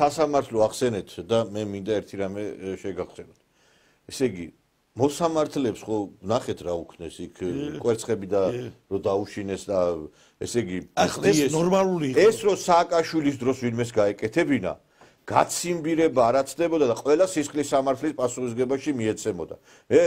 სასამართლო ახსენეთ და მე მინდა ერთი რამე შეგახსენოთ. ესე იგი, მოსამართლეებს ხო ნახეთ რა უქნეს იქ კვერცხები და რო დაუშინეს და ესე იგი ეს ნორმალური იყო. ეს რო სააკაშვილის დროს ვინმეს გაეკეთებინა, გაციმბირება არ აცდებოდა და ყველა სისხლის სამართლის პასუხისგებაში მიეცემოდა.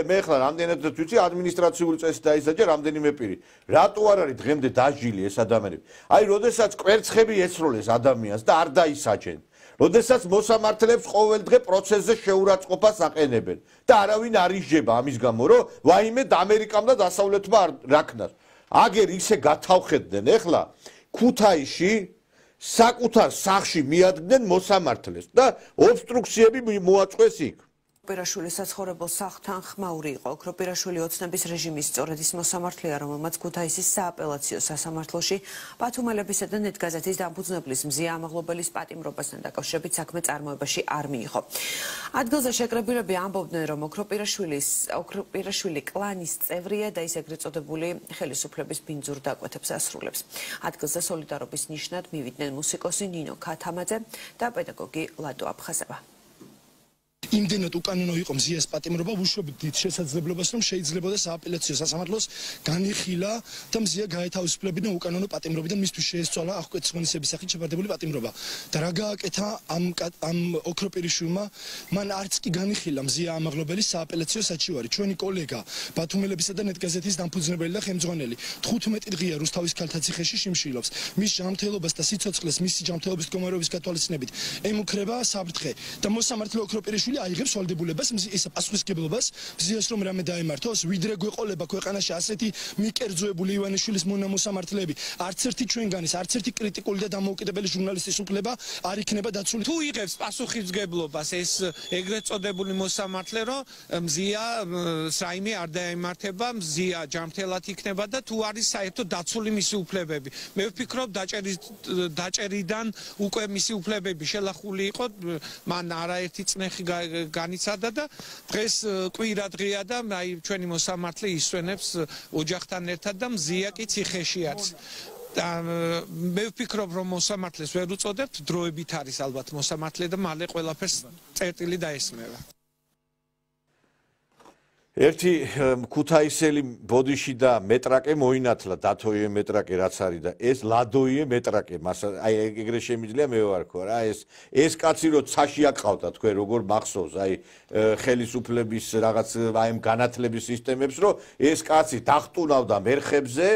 მე ხლა რამდენად ვიცი ადმინისტრაციული წესი დაისაჯა რამდენიმე პირი. რატო არ არის დღემდე დაჟილი ეს ადამიანები? აი, როდესაც კვერცხები ეცროლეს ადამიანს და არ დაისაჯენ. როდესაც მოსამართლეებს ყოველ დღე პროცესზე შეურაცხყოფას აყენებენ და არავინ არ ისჯება ამის გამო, რომ ვაიმე ამერიკამ და დასავლეთმა არ რაქნას. აგერ ისე გათავხედდნენ ეხლა ქუთაისში საკუთარ სახში მიადგნენ მოსამართლეს და ობსტრუქციები მოაწყვეს იქ. ოპერაშვილის საცხოვრებელ სახლთან ხმაური იყო. ოპერაშვილი ოცნების რეჟიმის სწორედ ის მოსამართლეა, რომელმაც ქუთაისის სააპელაციო სასამართლოში პათუმალებისა და ნეტგაზეთის დამფუძნებლის მზია ამაღლობელის პატიმრობასთან დაკავშირებით საქმე წარმოებაში არ მიიღო. ადგილზე შეკრებილები ამბობდნენ, რომ ოქროპირაშვილი კლანის წევრია და ის ეგრეთ წოდებული ხელისუფლების ბინძურ დაკვეთებს ასრულებს. ადგილზე სოლიდარობის ნიშნად მივიდნენ მუსიკოსი ნინო ქათამაძე და პედაგოგი ლადო აფხაზევა. იმდენად უკანონო იყო მზიას პატიმრობა, ვუშვებით დიდ შესაძლებლობას, რომ შეიძლებოდა სააპელაციო სასამართლოს განიხილა და მზია გაეთავისუფლებინა უკანონო პატიმრობიდან, მისთვის შეესწვალა აღკვეთის ღონისების სახით შეფარდებული პატიმრობა. და რა გააკეთა ამ ოქროპირიშვილმა, მან არც კი განიხილა მზია ამაღლობელის სააპელაციო საჩივარი. ჩვენი კოლეგა ბათუმელებისა და ნეტგაზეთის დამფუძნებელი და ხელმძღვანელი 15 დღეა რუსთავის ქალთა ციხეში შიმშილობს. მის ჯანმრთელობას და სიცოცხლეს მისი ჯანმრთელობის მდგომარეობის გათვალისწინებით ემუქრება საფრთხე და მოსამართლე ოქროპირიშვილი აიღებს ვალდებულებას ის პასუხისმგებლობას მზიას რომ რამე დაემართოს, ვიდრე გვეყოლება ქვეყანაში ასეთი მიკერძოებული ივანიშვილის მოსამართლეები, არც ერთი ჩვენგანის, არც ერთი კრიტიკული და დამოუკიდებელი ჟურნალისტის უფლება არ იქნება დაცული. თუ იღებს პასუხისმგებლობას ეს ეგრეთ წოდებული მოსამართლე, რომ მზია რაიმე არ დაემართება, მზია ჯანმრთელად იქნება და თუ არის საერთოდ დაცული მისი უფლებები. მე ვფიქრობ დაჭერიდან უკვე მისი უფლებები შელახული იყო, მან არაერთი წნეხი განიცადა და დღეს კვირა დღეა და აი ჩვენი მოსამართლე ისვენებს ოჯახთან ერთად და მზია კი ციხეში არის. მე ვფიქრობ რომ მოსამართლეს ვერ უწოდებთ, დროებით არის ალბათ მოსამართლე და მალე ყველაფერს წერტილი დაესმევა. ერთი ქუთაისელი ბოდიში და მეტრაკე მოინათლა დათოიე მეტრაკე რაც არის და ეს ლადოიე მეტრაკე მას აი ეგრე შემიძლია მე ვარქო რა ეს კაცი რო ცაში აყავდა თქვენ როგორ მახსოვს აი ხელისუფლების რაღაც აი განათლების სისტემებს რომ ეს კაცი დახტუნავდა მერხებზე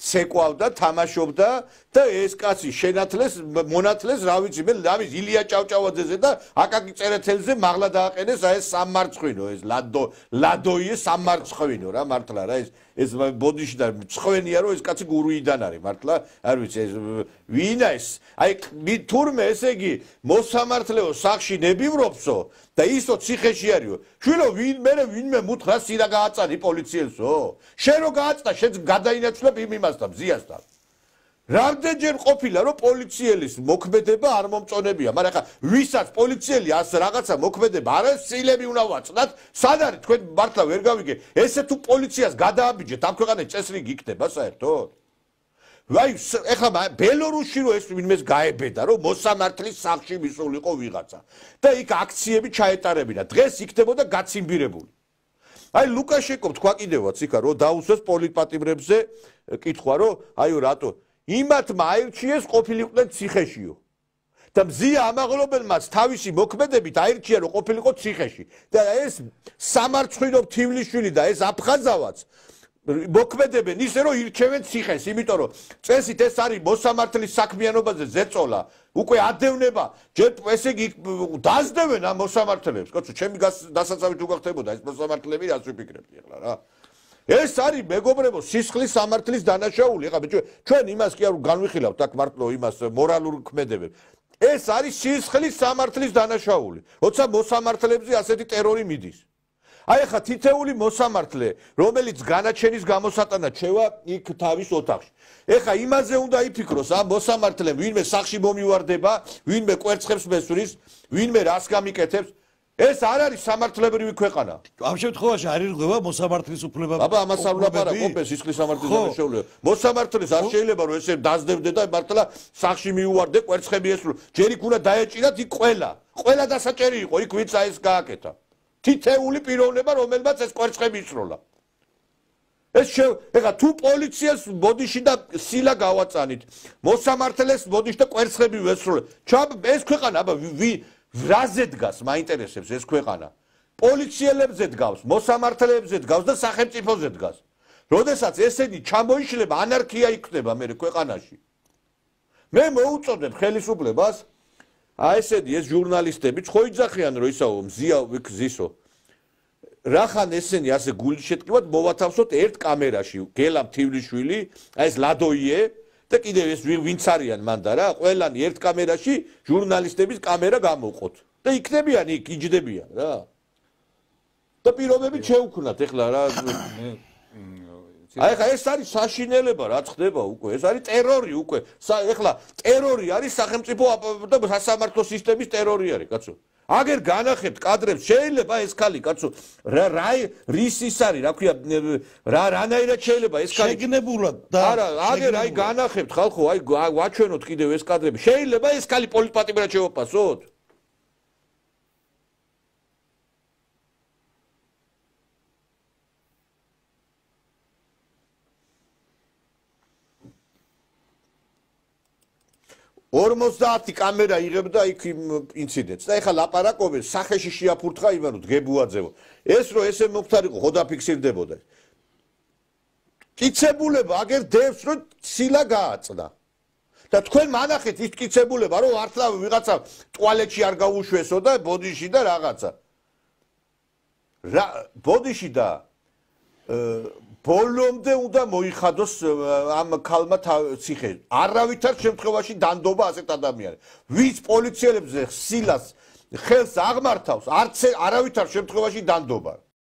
ცეკვავდა თამაშობდა და ეს კაცი შენათლეს მონათლეს რა ვიცი მე ამის ილია ჭავჭავაძეზე და აკაკი წერეთელზე მაღლა დააყენეს აი ეს სამმარცხვინო ეს ლადოიე სამმარცხვინო რა მართლა რა ეს ბოდიში და მცხვენია რომ ეს კაცი გურუიდან არის მართლა არ ვიცი ეს ვინა ეს აი თურმე ესე იგი მოსამართლეო სახში ნებივრობსო და ისო ციხეში არისო შვილო ვინმე მუთხრა სირა გააწანი პოლიციელსო შენ რო გააწდა შენ გადაინაცვლებ იმ იმასთან მზიასთან რამდენჯერ ყოფილა რომ პოლიციელის მოქმედება არ მომწონებია მაგრამ ხა ვისაც პოლიციელი ას რაღაცა მოქმედება არა სილები უნდა ვაწნათ სად არის თქვენ მართლა ვერ გავიგე ესე თუ პოლიციას გადააბიჯეთ ამ ქვეყანაში წესრიგი იქნება საერთოდ ვაი ეხლა ბელორუსში რო ეს ვინმეს გაებედა რომ მოსამართლის სახლში მისულიყო ვიღაცა და იქ აქციები ჩაეტარებინა დღეს იქნებოდა გაციმბირებული აი ლუკაშენკომ თქვა კიდევაც იქა რომ დაუსვეს პოლიტპატიმრებზე კითხვა რომ აიო რატო იმათმა აირჩიეს ყოფილიყვნენ ციხეშიო და მზია ამაღლობელმაც თავისი მოქმედებით აირჩია რომ ყოფილიყო ციხეში და ეს სამარცხვინო თივლიშვილი და ეს აფხაზავაც მოქმედებენ ისე რომ ირჩევენ ციხეს იმიტომ რომ წესით ეს არის მოსამართლის საქმიანობაზე ზეწოლა უკვე ადევნება ჯერ ესე იგი დაძდევენ ამ მოსამართლეებს კაცო ჩემი დასაცავით უგახდებოდა ეს მოსამართლეები რას ვიფიქრებდი ახლა რა ეს არის მეგობრებო სისხლის სამართლის დანაშაული ეხლა ჩვენ იმას კი არ განვიხილავთ აქ მარტო იმას მორალურ ქმედებებს ეს არის სისხლის სამართლის დანაშაული როცა მოსამართლეებზე ასეთი ტერორი მიდის აი ახლა თითეული მოსამართლე რომელიც განაჩენის გამოსატანად შევა იქ თავის ოთახში ეხლა იმაზე უნდა იფიქროს ამ მოსამართლემ ვინმე სახში მომივარდება ვინმე კვერცხებს მესვრის ვინმე რას გამიკეთებს ეს არ არის სამართლებრივი ქვეყანა. ამ შემთხვევაში არ ირღვევა მოსამართლის უფლება. აბა ამას არ ვლაპარაკ ყოფენ სისხლის სამართლის დანაშაულება. მოსამართლეს არ შეიძლება რომ ესე დაძდებდე და მართლა სახში მიუვარდე კვერცხები ესრო. ჯერ იქ უნდა დაეჭირათ იქ ყველა დასაჭერი იყო იქ ვინც ეს გააკეთა. თითეული პიროვნება რომელმაც ეს კვერცხები ისროლა. ეხლა თუ პოლიციას ბოდიში და სილა გავაწანით, მოსამართლეს ბოდიში და კვერცხები ვესროლე. ეს ქვეყანა აბა რაზე დგას, მაინტერესებს ეს ქვეყანა. პოლიციელებზე დგავს, მოსამართლეებზე დგავს და სახელმწიფოზე დგას. როდესაც ესენი ჩამოიშლება, ანარქია იქნება მე ქვეყანაში. მე მოუწოდებ ხელისუფლებას, ესენი ეს ჟურნალისტები ხო იძახიან რომ ისაო მზია ვიქზისო. რახან ესენი ასე გულიშეთკივად მოვათავსოთ ერთ კამერაში, გელა მთივლიშვილი, ეს ლადოიე და კიდევ ეს ვინც არიან მანდა რა, ყველანი ერთ კამერაში ჟურნალისტების კამერა გამოვყოთ და იქნებიან იქ იჯდებიან რა. და პირობები შეუქმნათ ეხლა რა. აი ხა ეს არის საშინელება რაც ხდება უკვე, ეს არის ტერორი უკვე. ეხლა ტერორი არის სახელმწიფო და სასამართლო სისტემის ტერორი არის, კაცო. აგერ განახებთ კადრებს, შეიძლება ეს ხალი, კაცო, რის ის არის, რა ქვია, რანაირად შეიძლება ეს ხალი შეგნებულად და არა, აგერ აი განახებთ ხალხო, აი ვაჩვენოთ კიდევ ეს კადრები. შეიძლება ეს ხალი პოლიტპატიმრად შევაფასოთ? ორმოცდაათი კამერა იღებდა იქ ინციდენტს და ეხლა ლაპარაკობენ სახეში შეაფურთხა ივანო დგებუაძევო. ეს რო ესე მომხდარიყო, ხო დაფიქსირდებოდა. კიცებულება აგერ დევს რომ ცილა გააწდა. და თქვენ მანახეთ ის კიცებულება რომ მართლა ვიღაცა ტუალეტში არ გაუშვესო და ბოდიში და რაღაცა. ბოდიში და ბოლომდე უნდა მოიხადოს ამ ქალმა ციხე. არავითარ შემთხვევაში დანდობა ასეთ ადამიანებს. ვინც პოლიციელებზე სილას ხელს აღმართავს, არავითარ შემთხვევაში დანდობა.